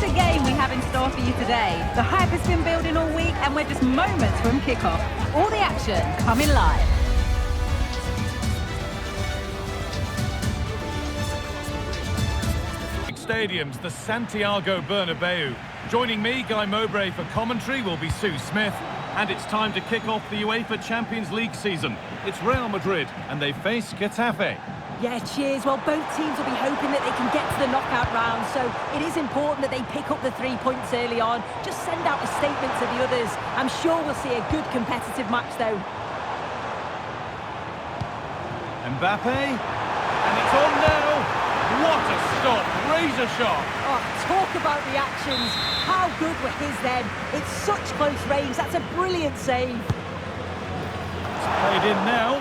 a game we have in store for you today. The hype has been building all week and we're just moments from kickoff. All the action coming live. Stadiums, the Santiago Bernabeu. Joining me, Guy Mowbray, for commentary will be Sue Smith. And it's time to kick off the UEFA Champions League season. It's Real Madrid and they face Getafe. Yeah, cheers. Well, both teams will be hoping that they can get to the knockout round, so it is important that they pick up the 3 points early on. Just send out a statement to the others. I'm sure we'll see a good competitive match, though. Mbappe, and it's on now. What a stop, razor sharp. Oh, talk about reactions. How good were his then? It's such close range. That's a brilliant save. It's played in now.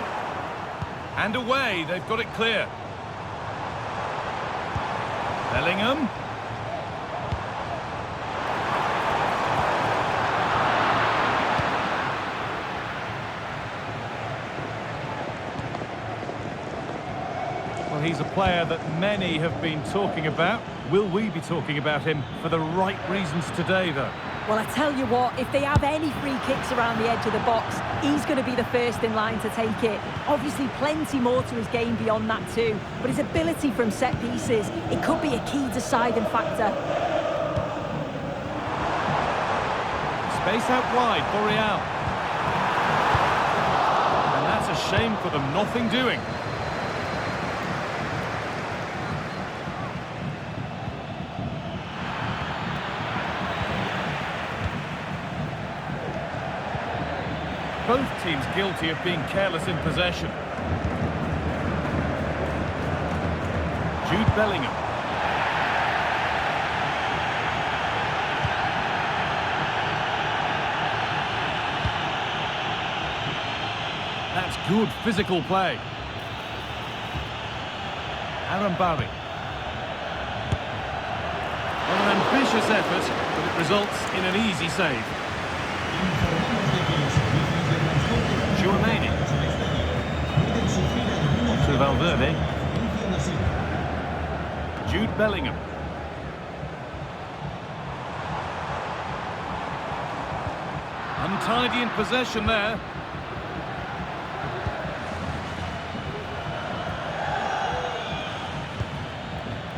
And away, they've got it clear. Bellingham. Well, he's a player that many have been talking about. Will we be talking about him for the right reasons today, though? Well, I tell you what, if they have any free kicks around the edge of the box, he's going to be the first in line to take it. Obviously, plenty more to his game beyond that too, but his ability from set pieces, it could be a key deciding factor. Space out wide for Real. And that's a shame for them, nothing doing. Both teams guilty of being careless in possession. Jude Bellingham. That's good physical play. Aaron Barry. Well, an ambitious effort, but it results in an easy save. To Valverde. Jude Bellingham. Untidy in possession there.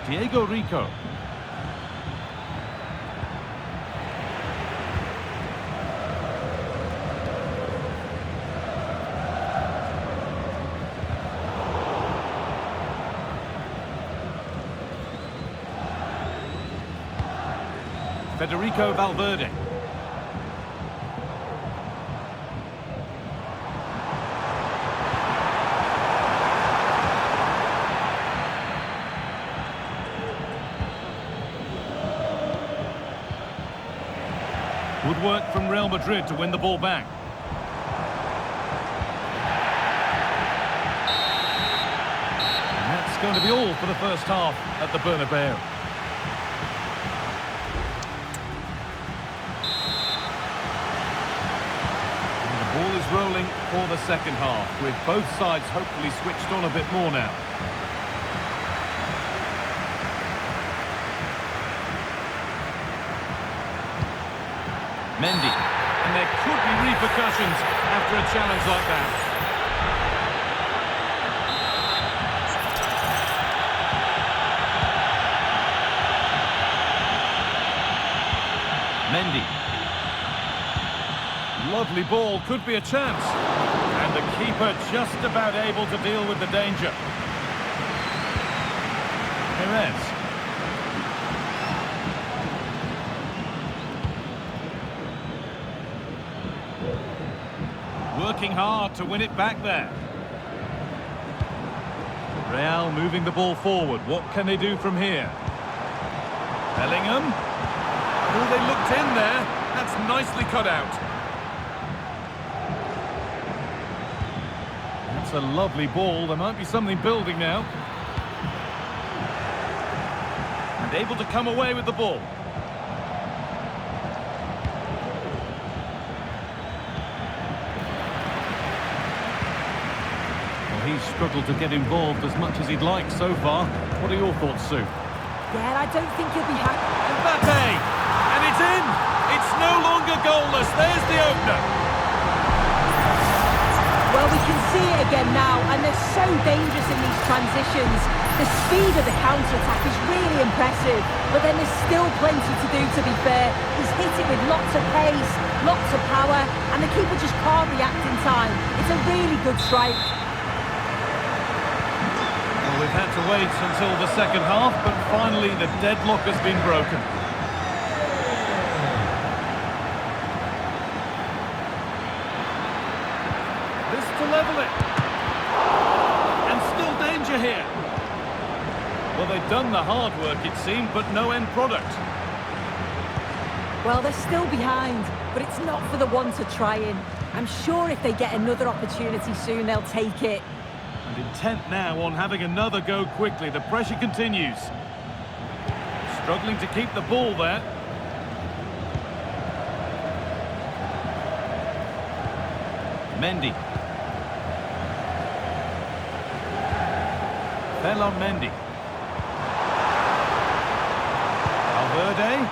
Diego Rico. Federico Valverde. Good work from Real Madrid to win the ball back. And that's going to be all for the first half at the Bernabeu. Ball is rolling for the second half, with both sides hopefully switched on a bit more now. Mendy, and there could be repercussions after a challenge like that. Mendy. Lovely ball, could be a chance. And the keeper just about able to deal with the danger. Perez. Working hard to win it back there. Real moving the ball forward. What can they do from here? Bellingham. Oh, they looked in there. That's nicely cut out. That's a lovely ball. There might be something building now. And able to come away with the ball. Well, he's struggled to get involved as much as he'd like so far. What are your thoughts, Sue? Yeah, I don't think he'll be happy. Mbappe! And it's in! It's no longer goalless. There's the opener. Well, we can see it again now, and they're so dangerous in these transitions. The speed of the counter-attack is really impressive, but then there's still plenty to do, to be fair. He's hit it with lots of pace, lots of power, and the keeper just can't react in time. It's a really good strike. Well, we've had to wait until the second half, but finally the deadlock has been broken. This to level it. And still danger here. Well, they've done the hard work, it seemed, but no end product. Well, they're still behind, but it's not for the want of trying. I'm sure if they get another opportunity soon, they'll take it. And intent now on having another go quickly. The pressure continues. Struggling to keep the ball there. Mendy. Fell on Mendy. Valverde.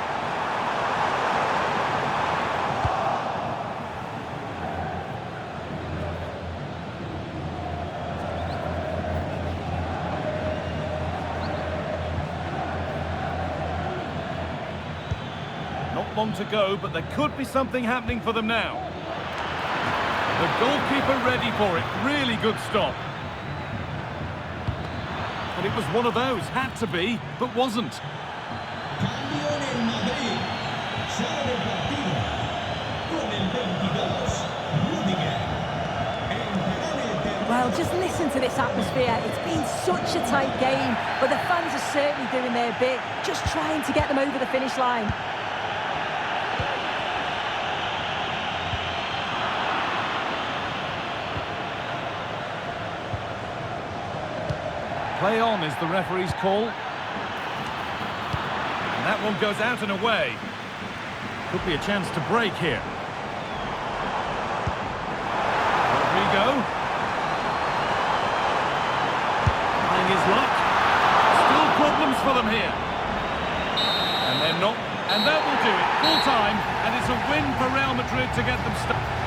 Not long to go, but there could be something happening for them now. The goalkeeper ready for it. Really good stop. And it was one of those. Had to be, but wasn't. Well, just listen to this atmosphere. It's been such a tight game, but the fans are certainly doing their bit, just trying to get them over the finish line. Play on is the referee's call. And that one goes out and away. Could be a chance to break here. Rodrigo. Trying his luck. Still problems for them here. And they're not. And that will do it. Full time. And it's a win for Real Madrid to get them started.